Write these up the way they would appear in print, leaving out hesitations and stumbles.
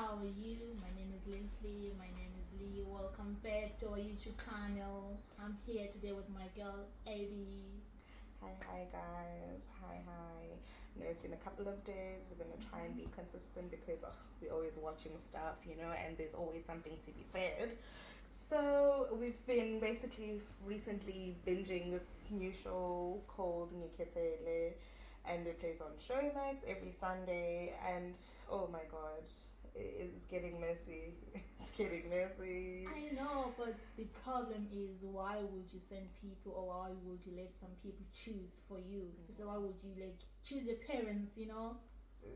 how are you? My name is Lindsay. My name is Lee. Welcome back to our YouTube channel. I'm here today with my girl Abby. Hi guys. Hi. I know it's been a couple of days. We're gonna try and be consistent because we're always watching stuff, and there's always something to be said. So we've been basically recently binging this new show called Ngikhethele, and it plays on Showmax every Sunday. And oh my god, it's getting messy. It's getting messy. I know, but the problem is why would you send people or why would you let some people choose for you? So why would you choose your parents,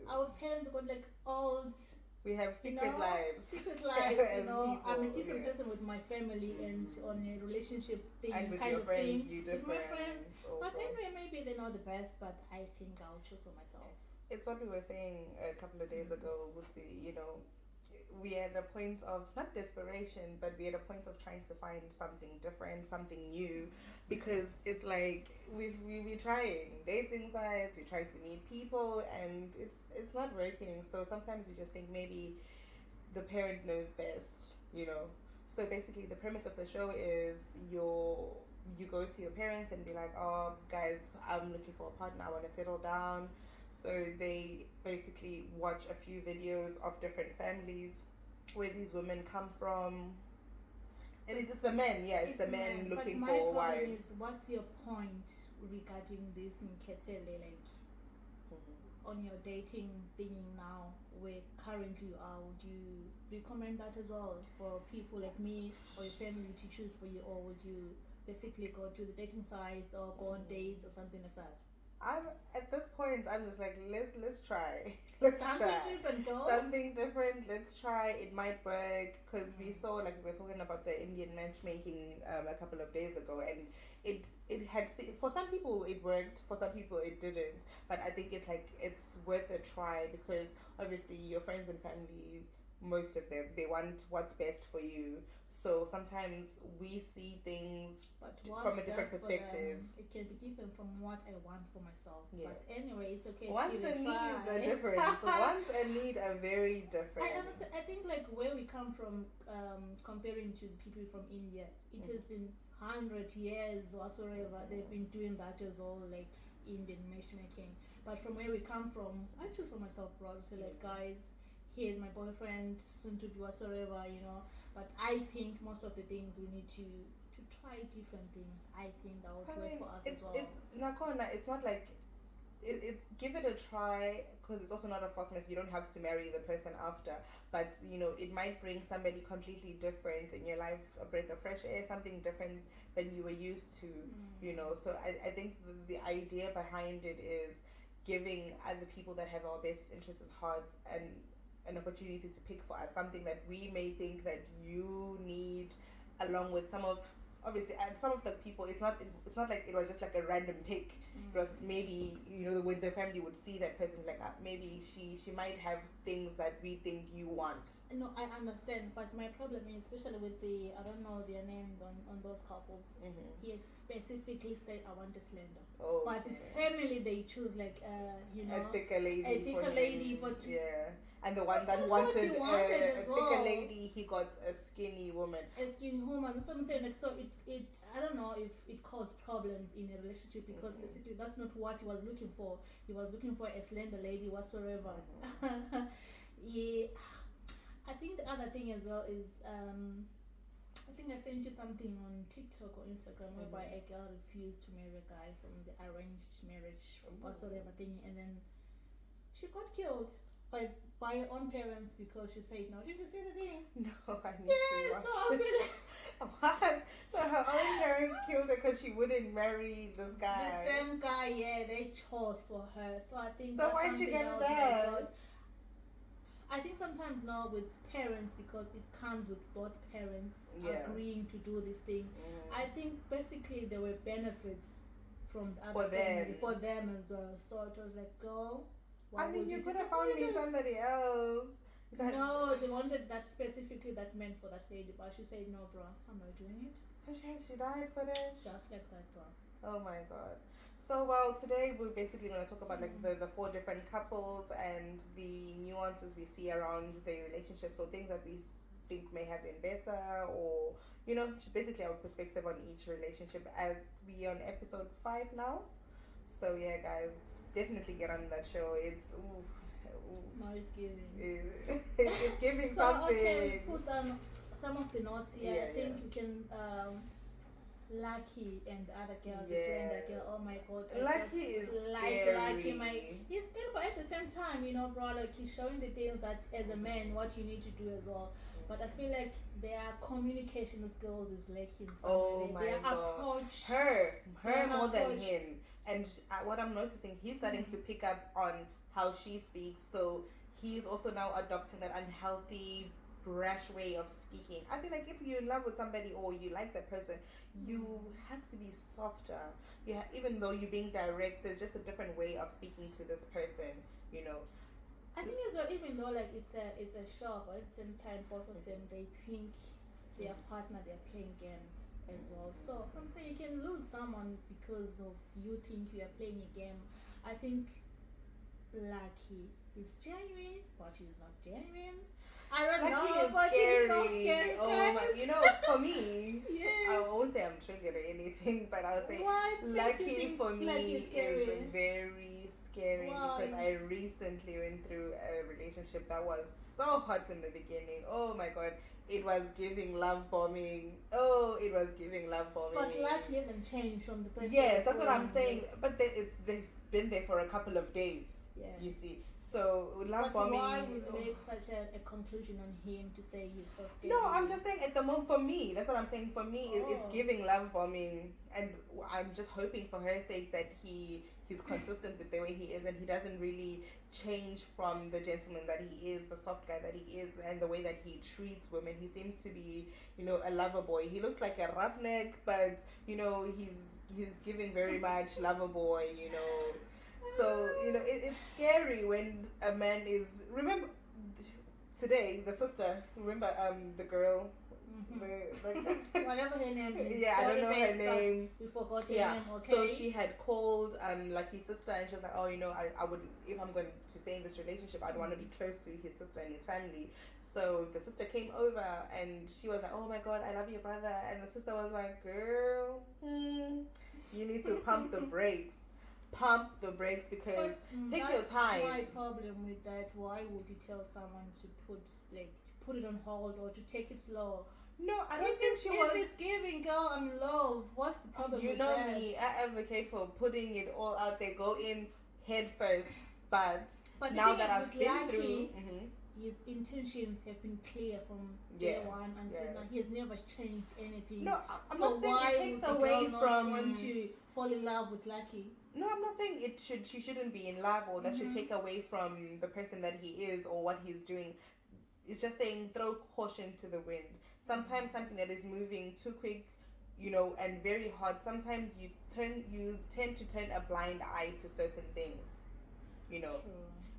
Our parents got old. We have secret lives. Secret lives, People, I'm a different person with my family and on a relationship thing and with kind your of friends, thing. you With my different. friends. Also. But anyway, maybe they're not the best, but I think I'll choose for myself. It's what we were saying a couple of days ago with we are at a point of not desperation, but we're at a point of trying to find something different, something new, because it's like we're trying dating sites, we try to meet people, and it's not working. So sometimes we just think maybe the parent knows best. So basically, the premise of the show is you go to your parents and be like, oh guys, I'm looking for a partner, I want to settle down. So they basically watch a few videos of different families where these women come from. And it's the men, it's the men looking for wives. Is, what's your point regarding this in Ketele, on your dating thing now, where currently you are? Would you recommend that as well for people like me or your family to choose for you, or would you basically go to the dating sites or go on dates or something like that? I'm at this point. I'm just like, let's try. Something different. Let's try. It might work because we saw, we were talking about the Indian matchmaking a couple of days ago, and it had, for some people it worked, for some people it didn't. But I think it's worth a try because obviously your friends and family, most of them, they want what's best for you. So sometimes we see things from a different perspective. It can be different from what I want for myself. Yeah. But anyway, it's okay. Wants and needs are different. Wants and need are very different. I understand. I think where we come from, comparing to people from India, it has been 100 years whatsoever. They've been doing that as well, Indian matchmaking. But from where we come from, I choose for myself, bro. So guys, here's my boyfriend, soon to be whatsoever, But I think most of the things we need to try different things. I think that would work for us as well. It's not like give it a try, because it's also not a forcement. You don't have to marry the person after, but it might bring somebody completely different in your life, a breath of fresh air, something different than you were used to. So I think the idea behind it is giving other people that have our best interests at heart and an opportunity to pick for us something that we may think that you need, along with some of the people. It's not like it was just like a random pick. It was maybe when the family would see that person, maybe she might have things that we think you want. No, I understand, but my problem is, especially with I don't know their name on those couples. He specifically said, I want a slender. But the family, they choose a thicker lady. But and the one that wanted a thicker lady, he got a skinny woman. So I'm saying, so it I don't know if it caused problems in a relationship, because basically that's not what he was looking for. He was looking for a slender lady whatsoever. Yeah. I think the other thing as well is I think I sent you something on TikTok or Instagram whereby a girl refused to marry a guy from the arranged marriage whatsoever thing, and then she got killed by her own parents because she said no. Did you see the thing? No, I need to watch so I'll be what? So her own parents killed her because she wouldn't marry this guy. The same guy, they chose for her. So I think. So why'd you get that? I think sometimes now with parents, because it comes with both parents agreeing to do this thing. I think basically there were benefits from the other family for them as well. So it was like, girl, you could have found me somebody else. No, they wanted that specifically, that meant for that lady, but she said, no, bro, I'm not doing it. So she died for this? Just like that, bro. Oh my god. So well, today we're basically going to talk about like the four different couples and the nuances we see around their relationships or things that we think may have been better, or just basically our perspective on each relationship. As we on episode 5 now. So yeah, guys, definitely get on that show. It's No, it's giving. It's giving So something. okay, put on some of the notes here. Yeah, I think we can Lucky and the other girl, the Yeah. slender girl. Oh my god, Lucky is like scary. Lucky. He's scary, but at the same time, bro, like he's showing the things that as a man, what you need to do as well. But I feel like their communication skills is lacking. Oh my their god, approach, her their more than approach. him. And what I'm noticing, he's starting to pick up on how she speaks. So he's also now adopting that unhealthy, brash way of speaking. I feel like if you're in love with somebody or you like that person, you have to be softer. Even though you're being direct, there's just a different way of speaking to this person. I think as well, even though like it's a show, but at the same time, both of them they think their partner they're playing games as well. So I'm saying you can lose someone because of you think you are playing a game. I think Lucky is genuine, but he's not genuine. I don't Lucky know, is but scary. he's so scary. Oh guys. my, for me, Yes. I won't say I'm triggered or anything, but I'll say What makes you Lucky think for me Lucky is scary? is very scary. Why? Because I recently went through a relationship that was so hot in the beginning. Oh my god, it was giving love bombing. Oh, it was giving love bombing. But Lucky hasn't changed from the first. Yes, that's what I'm saying. But they've been there for a couple of days. Yeah. You see. So love But bombing. why would you make such a conclusion on him to say he's so scary? No, I'm just saying at the moment for me, that's what I'm saying. For me, it's Oh. giving love bombing, and I'm just hoping for her sake that he's consistent with the way he is, and he doesn't really change from the gentleman that he is, the soft guy that he is, and the way that he treats women. He seems to be, a lover boy. He looks like a roughneck, but he's giving very much lover boy. So it's scary when a man is. Remember today the sister. Remember the girl. Whatever her name is. Yeah, I don't know her name. We forgot her Yeah. name. Okay. So she had called Lucky's sister, and she was like, "Oh, I would, if I'm going to stay in this relationship, I'd want to be close to his sister and his family." So the sister came over, and she was like, "Oh my god, I love your brother," and the sister was like, "Girl, you need to pump the brakes." Pump the brakes because take your time. That's my problem with that. Why would you tell someone to put it on hold or to take it slow? No, I don't think she was. If it's giving girl love, what's the problem? You know me, I advocate for putting it all out there. Go in head first, but now that I've been through, his intentions have been clear from day one until now. He has never changed anything. No, I'm so not saying why it takes would the away girl from. not want to fall in love with Lucky? No, I'm not saying she shouldn't be in love or that should take away from the person that he is or what he's doing. It's just saying throw caution to the wind. Sometimes something that is moving too quick, and very hot. Sometimes you tend to turn a blind eye to certain things, True.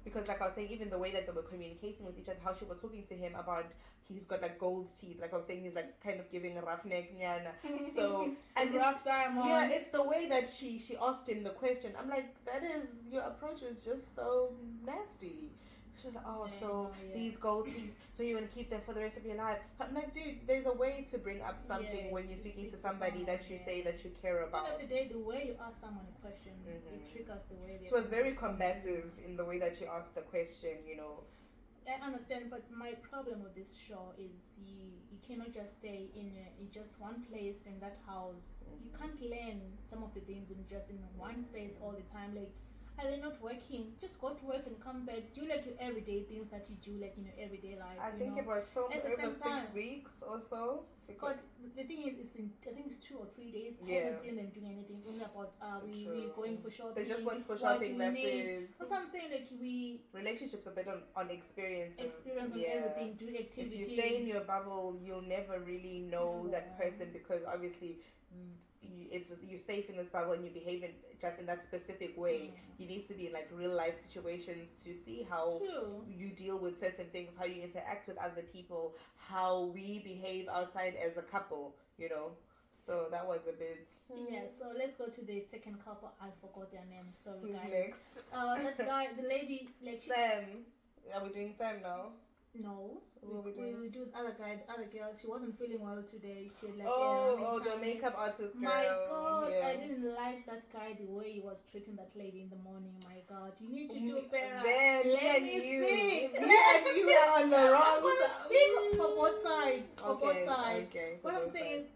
Because like I was saying, even the way that they were communicating with each other, how she was talking to him about he's got like gold teeth, like I was saying, he's like kind of giving a rough neck, nyana. So and rough time. yeah, it's the way that she asked him the question. I'm like, your approach is just so nasty. She's like, these gold teeth, so you want to keep them for the rest of your life. I'm like, dude, there's a way to bring up something when you're speaking to somebody that you say that you care about. At the end of the day, the way you ask someone a question, it triggers the way they. She was very combative in the way that she asked the question, I understand, but my problem with this show is you cannot just stay in just one place in that house. You can't learn some of the things in just in one space all the time. Like, are they not working? Just go to work and come back. Do like your everyday things that you do, like in your everyday life. I think it was filmed At the over same time. 6 weeks or so. But the thing is, I think it's 2 or 3 days. I Yeah. haven't seen them doing anything. It's only about we're going for shopping. They just went for what shopping. do we That's need? it. That's what I'm saying. Like Relationships are based on experience. experience on everything, do activities. If you stay in your bubble, you'll never really know that person because obviously you're safe in this bubble and you behave just in that specific way. You need to be in like real life situations to see how you deal with certain things, how you interact with other people, how we behave outside as a couple. So that was a bit. Yeah, so let's go to the second couple. I forgot their name. Sorry, Who's guys. next? That guy, the lady, like Sam. Are we doing Sam now? no, What are we doing? we do the other guy, the other girl. She wasn't feeling well today. She had like The makeup artist girl. My God, yeah. I didn't like that guy the way he was treating that lady in the morning. My God, you need to do better. Then Let me me and you, speak. me and you are on the wrong I'm gonna side. speak for both sides. For both Okay, sides. okay. What I'm saying is,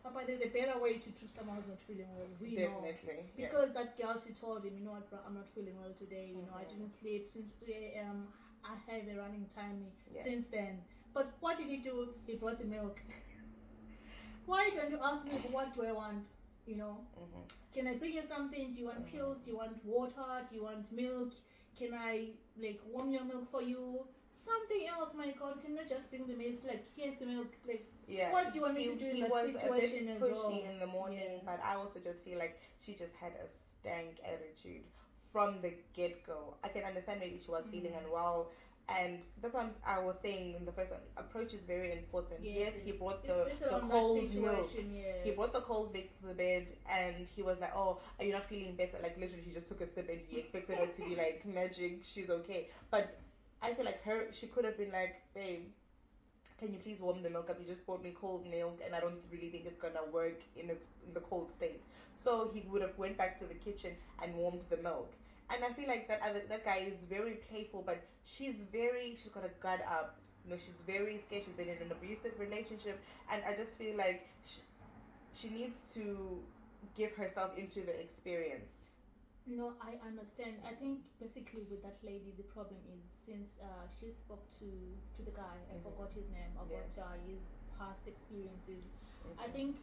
Papa, there's a better way to treat someone who's not feeling well. We know. Definitely. Yeah. Because that girl, she told him, you know what, bro, I'm not feeling well today. You know, I Mhm. didn't sleep since 3 a.m. I have a running time Yeah. since then. But what did he do? He brought the milk. Why don't you ask me what do I want? You know, Mhm. can I bring you something? Do you want pills? Do you want water? Do you want milk? Can I like warm your milk for you? Something else, my God, can you just bring the milk? It's like, here's the milk. Like, Yeah. what do you want me to do in He that was situation a bit as pushy well? in the morning, Yeah. but I also just feel like she just had a stank attitude from the get go. I can understand maybe she was feeling unwell, and that's why I was saying in the first one, approach is very important. Yes, he brought the cold milk. Yeah. He brought the cold mix to the bed, and he was like, "Oh, are you not feeling better?" Like literally, he just took a sip, and he expected her to be like magic. She's okay, but I feel like she could have been like, "Babe, can you please warm the milk up? You just bought me cold milk, and I don't really think it's gonna work in the cold state." So he would have went back to the kitchen and warmed the milk. And I feel like that guy is very playful, but she's got a gut up. You know, she's very scared. She's been in an abusive relationship, and I just feel like she needs to give herself into the experience. No, I understand. I think basically with that lady, the problem is since she spoke to the guy, I forgot his name, about his past experiences. I think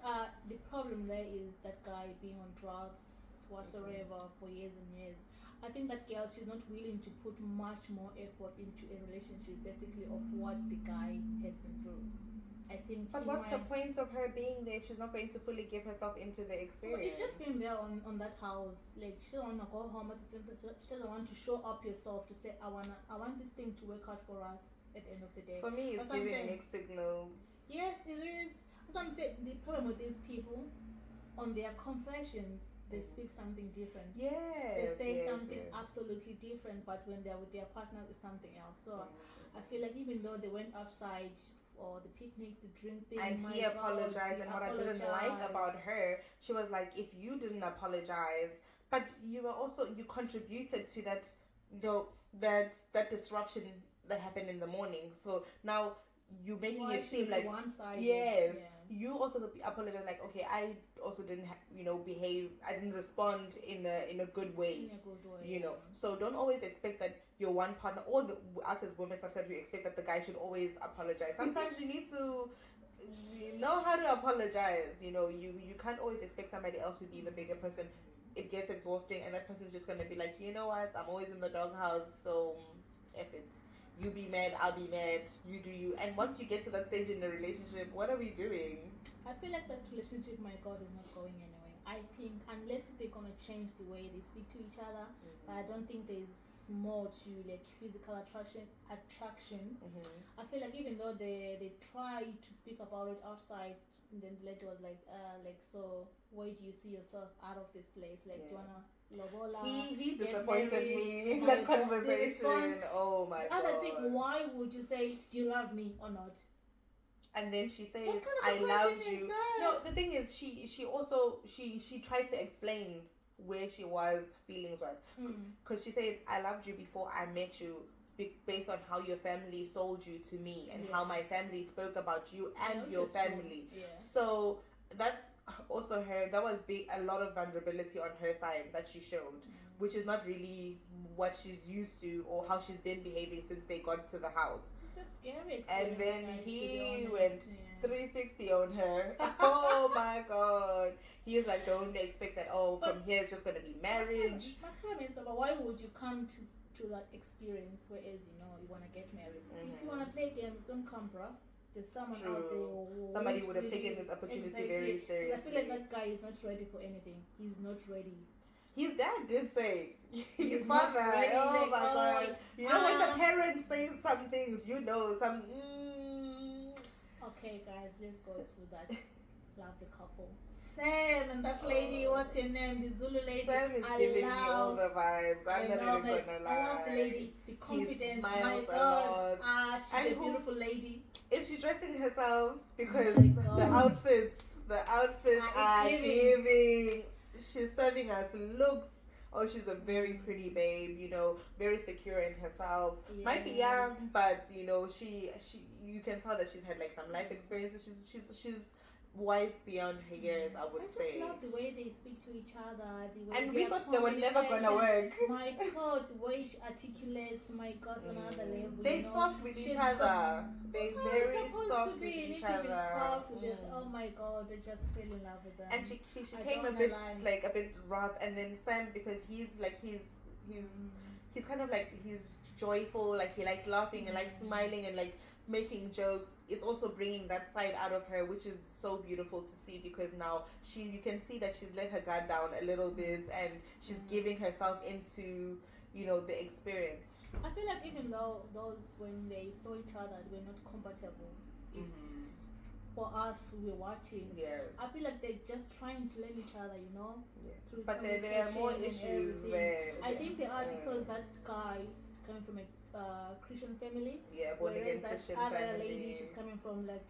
the problem there is that guy being on drugs whatsoever for years and years. I think that girl, she's not willing to put much more effort into a relationship, basically of what the guy has been through. I think. But what's the point of her being there if she's not going to fully give herself into the experience? Well, it's just being there on that house. Like, she doesn't want to go home at the same time. She doesn't want to show up yourself to say, I want this thing to work out for us at the end of the day. For me, it's giving mixed signals. Yes, it is. That's what I'm saying. The problem with these people, on their confessions, they speak something different. Yes. They say something absolutely different, but when they're with their partner, it's something else. So I feel like even though they went outside or the picnic, the drink thing, and he apologized, and what I didn't like about her, she was like, if you didn't apologize, but you were also, you contributed to that, you know, that disruption that happened in the morning. So now you making it seem like one-sided. Yes, you also apologize, like, okay, I also didn't behave, I didn't respond in a good way, you know. So don't always expect that your one partner, or us as women, sometimes we expect that the guy should always apologize. Sometimes you need to know how to apologize. You know, you can't always expect somebody else to be the bigger person. It gets exhausting, and that person's just gonna be like, you know what, I'm always in the doghouse, so if it's you be mad, I'll be mad, you do you. And once you get to that stage in the relationship, what are we doing? I feel like that relationship, my God, is not going anywhere. I think unless they're gonna change the way they speak to each other, but I don't think there's more to like physical attraction. I feel like even though they try to speak about it outside, and then the lady was like so where do you see yourself out of this place? Like, do you wanna lobola? He disappointed me in that conversation. Oh my God. Other thing, why would you say, do you love me or not? And then she says, what kind of I love question you. is that? No, the thing is, she also tried to explain where she was feelings was, because she said, I loved you before I met you, based on how your family sold you to me and how my family spoke about you and your family. So that's also her. That was a lot of vulnerability on her side that she showed, which is not really what she's used to or how she's been behaving since they got to the house. It's a scary experience. And then he went 360 on her. Oh my God. He was like, don't expect that, from here it's just going to be marriage. My problem is, but why would you come to that experience whereas you know you want to get married? If you want to play games, don't come, bro. There's someone out there who somebody would have taken this opportunity very seriously. I feel like that guy is not ready for anything. He's not ready. His dad did say, his father, oh my God. You know, when the parents say some things, you know, some... Okay, guys, let's go through that. lovely couple. Sam and that lady, what's her name? The Zulu lady. Sam is giving me all the vibes. I'm not even gonna lie. I love the lady, the confidence. My smiles a God, lot. she's a beautiful lady. Is she dressing herself? Because Oh the outfits are giving. She's serving us looks. Oh, she's a very pretty babe, you know, very secure in herself. Yes. Might be young, but you know, she you can tell that she's had like some life experiences. She's wise beyond her years, I would say. I just love the way they speak to each other. The way and we thought they were never gonna work. My God, the way she articulates, my God, on another level. They soft with each other. They very soft with each other. To be soft with it. Oh my God, I just fell in love with them. And she came a bit like a bit rough, and then Sam, because he's kind of like, he's joyful, like he likes laughing and like smiling and like making jokes. It's also bringing that side out of her, which is so beautiful to see, because now you can see that she's let her guard down a little bit and she's giving herself into, you know, the experience. I feel like even though those, when they saw each other, they were not compatible. For us, we were watching. Yes. I feel like they're just trying to learn each other, you know. Yeah. But there are more issues where I think they are, because that guy is coming from a Christian family. Yeah, born again Christian family. Other lady, she's coming from like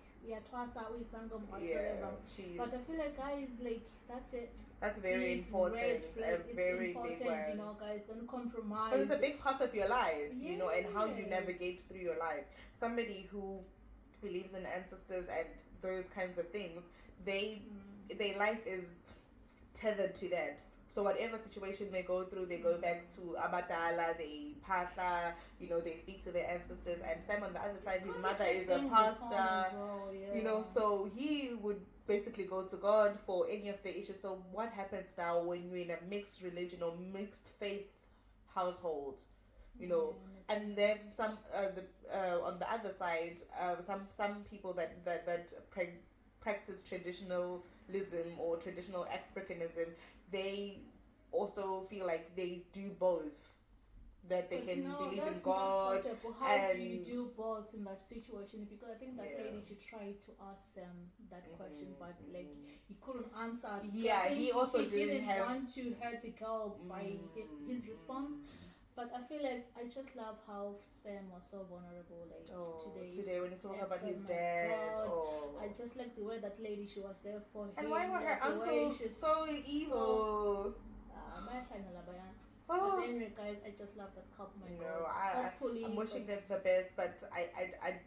Twasa or Sangam whatsoever. But I feel like guys, like that's it. That's very important. A very big one. You know, guys, don't compromise. Because it's a big part of your life, you know, and how you navigate through your life. Somebody who believes in ancestors and those kinds of things, their life is tethered to that. So whatever situation they go through, they go back to Abadala, they pasha, you know, they speak to their ancestors. And Sam on the other side, his mother is a pastor, you know, so he would basically go to God for any of the issues. So what happens now when you're in a mixed religion or mixed faith household, you know? And then some on the other side, some people that practice traditionalism or traditional Africanism, they also feel like they do both. That they can believe in God. How do you do both in that situation? Because I think that lady should try to ask that question, but like he couldn't answer. Yeah, he also didn't want to hurt the girl by his response. But I feel like I just love how Sam was so vulnerable. Like today when you talk about his dad, I just like the way that lady, she was there for him. And why were her uncles so evil? But anyway, guys, I just love that couple. I'm wishing them the best, but I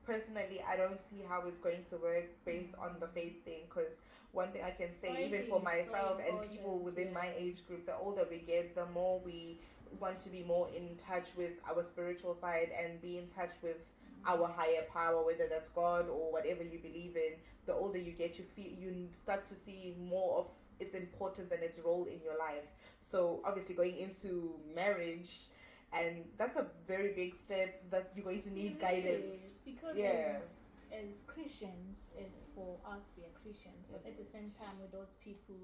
personally, I don't see how it's going to work based on the faith thing. Because one thing I can say, even for myself and people within my age group, the older we get, the more we want to be more in touch with our spiritual side and be in touch with our higher power, whether that's God or whatever you believe in. The older you get, you start to see more of its importance and its role in your life. So obviously going into marriage, and that's a very big step that you're going to need guidance. Because as Christians, as for us, we are Christians, but at the same time with those people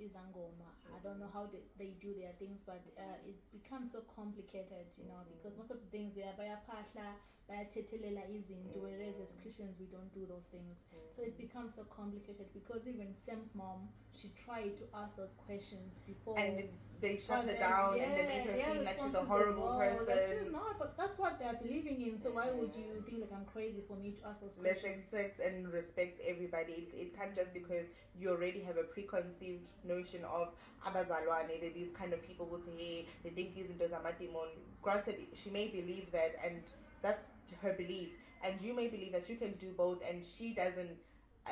Izangoma, I don't know how they do their things, but it becomes so complicated, you know, because most of the things they are by a pasha, by a tetelela izinto, whereas as Christians we don't do those things. So it becomes so complicated, because even Sam's mom, she tried to ask those questions before, and they shut her down and they make her seem like she's a horrible person. Like she's not, but that's what they're believing in. So why would you think like I'm crazy for me to ask those questions? Let's accept and respect everybody. It can't just because you already have a preconceived notion of abazalwane, that these kind of people will say, hey, they think these into zamatimon. Granted, she may believe that, and that's her belief, and you may believe that you can do both, and she doesn't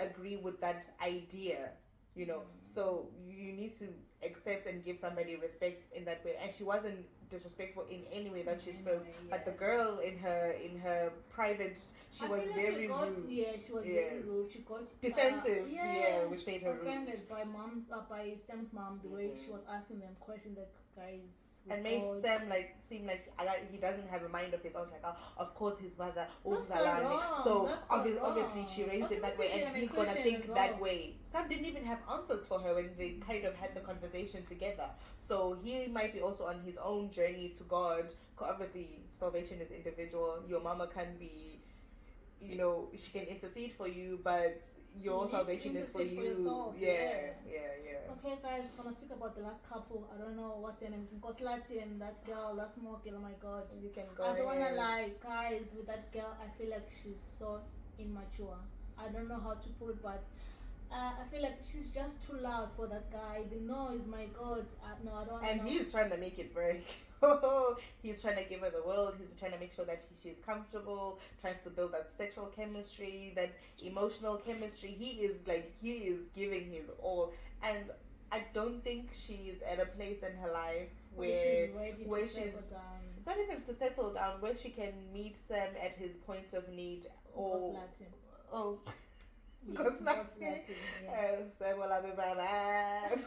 agree with that idea, you know. So you need to accept and give somebody respect in that way. And she wasn't disrespectful in any way that she spoke, but the girl in her private, she was very rude. Yeah, she was very rude. She got defensive, which made her offended by Sam's mom, the way she was asking them questions, like, guys. And made Sam like seem like he doesn't have a mind of his own. Like, of course his mother owns Zalani. So obviously she raised it that way, and he's gonna think that way. Sam didn't even have answers for her when they kind of had the conversation together. So he might be also on his own journey to God. Obviously, salvation is individual. Your mama can be you know, she can intercede for you, but your need to salvation is for intercede for you. yourself, Yeah. Okay, guys, we're gonna speak about the last couple. I don't know what's her name. It's Nkoslati and that girl, that small girl. Oh my god. You can go. I don't wanna ahead. lie, guys. With that girl, I feel like she's so immature. I don't know how to put it, but I feel like she's just too loud for that guy. The noise, my god. No, I don't. And know. he's trying to make it break. He's trying to give her the world. He's trying to make sure that she's comfortable, trying to build that sexual chemistry, that emotional chemistry. He is giving his all. And I don't think she's at a place in her life where she's not even to settle down, where she can meet Sam at his point of need, or because Sam will be bad.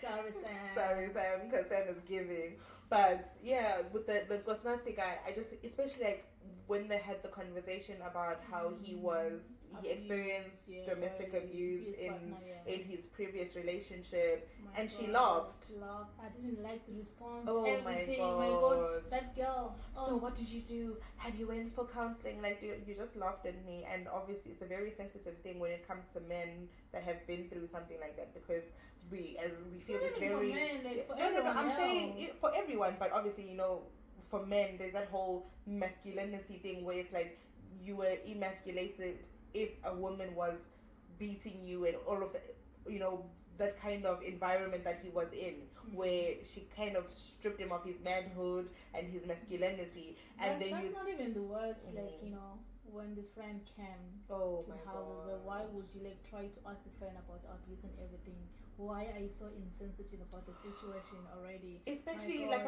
Sorry Sam, because Sam is giving. But yeah, with the Gosnati guy, I just, especially like when they had the conversation about how he experienced domestic abuse in his previous relationship, and she laughed. I didn't like the response. Oh everything. my god, that girl. So what did you do? Have you went for counseling? Like, you just laughed at me. And obviously it's a very sensitive thing when it comes to men that have been through something like that, because we feel it's very I'm saying for everyone, but obviously, you know, for men there's that whole masculinity thing where it's like you were emasculated if a woman was beating you, and all of the, you know, that kind of environment that he was in, where she kind of stripped him of his manhood and his masculinity, and that's not even the worst. Like, you know, when the friend came to the house as well, why would you like try to ask the friend about abuse and everything? Why are you so insensitive about the situation already? Especially, like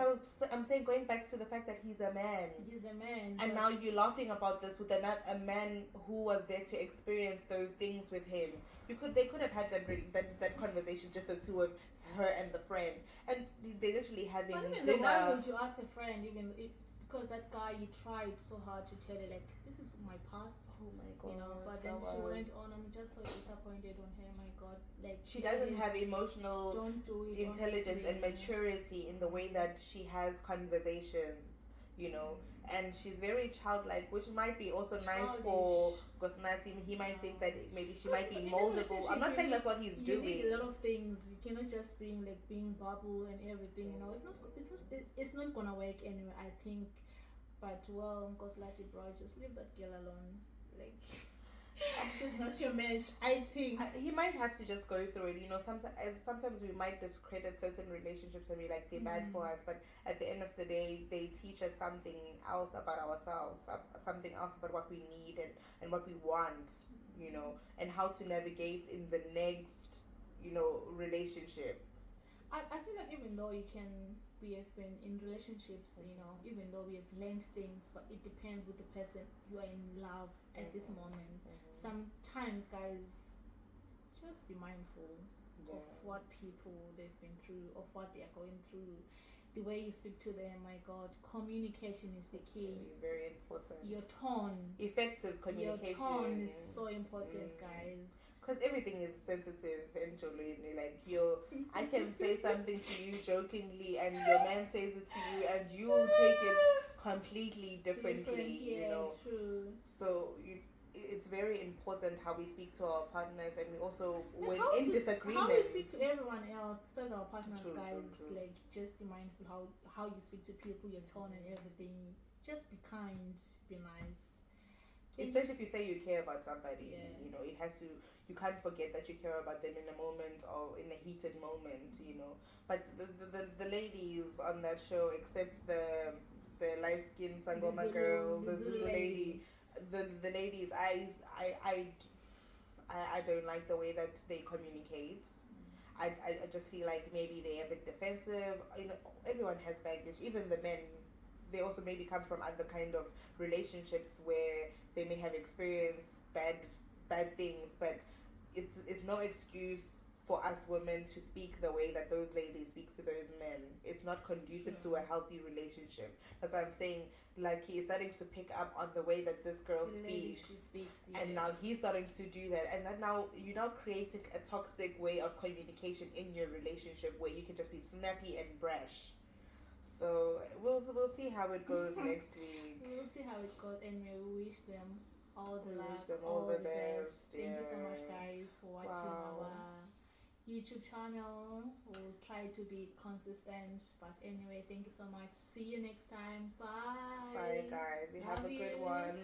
I'm saying, going back to the fact that he's a man. He's a man. And now you're laughing about this with a man who was there to experience those things with him. They could have had that conversation, just the two of her and the friend, and they're literally having dinner. Why would you ask a friend, even if, because that guy, you tried so hard to tell her, like, this is my past. Oh my god. You know, but then she went on. I'm just so disappointed on her. My god, like, she doesn't have emotional intelligence and maturity in the way that she has conversations, you know. And she's very childlike, which might be also nice for Gosnati. He might think that maybe she might be moldable. I'm not saying that's what he's doing. You need a lot of things. You cannot just being bubble and everything. You know, it's not gonna work anyway, I think. But well, Gosnati, bro, just leave that girl alone. Like, she's not your match, I think. He might have to just go through it. You know, sometimes we might discredit certain relationships and be like, they're bad for us, but at the end of the day, they teach us something else about ourselves, something else about what we need and what we want, you know, and how to navigate in the next, you know, relationship. I feel like even though we have been in relationships, you know, even though we have learned things, but it depends with the person you are in love at this moment. Sometimes, guys, just be mindful of what people they've been through, of what they are going through. The way you speak to them, my God, communication is the key. Very important. Your tone. Effective communication. Your tone is so important, guys. Because everything is sensitive, Jolene. Like, I can say something to you jokingly, and your man says it to you, and you take it completely differently. You know. True. So it's very important how we speak to our partners, and we also, when in disagreement, how we speak to everyone else besides our partners, guys. True. Like, just be mindful how you speak to people, your tone and everything. Just be kind, be nice. Especially if you say you care about somebody, you know, it has to. You can't forget that you care about them in a moment or in a heated moment, you know. But the ladies on that show, except the light skinned Sangoma girl, the Zulu lady, the ladies, I don't like the way that they communicate. I just feel like maybe they're a bit defensive. You know, everyone has baggage. Even the men, they also maybe come from other kind of relationships where they may have experienced bad things, but it's no excuse for us women to speak the way that those ladies speak to those men. It's not conducive to a healthy relationship. That's why I'm saying, like, he is starting to pick up on the way that this girl speaks. She speaks, and now he's starting to do that, and then now you're now creating a toxic way of communication in your relationship where you can just be snappy and brash. So we'll see how it goes next week. We'll see how it goes, and we wish them all the We wish luck, them all the best. best. Thank you so Yeah. much, guys, for watching Wow. our YouTube channel. We'll try to be consistent, but anyway, thank you so much. See you next time. Bye. Bye, guys. You have Love a good you. one.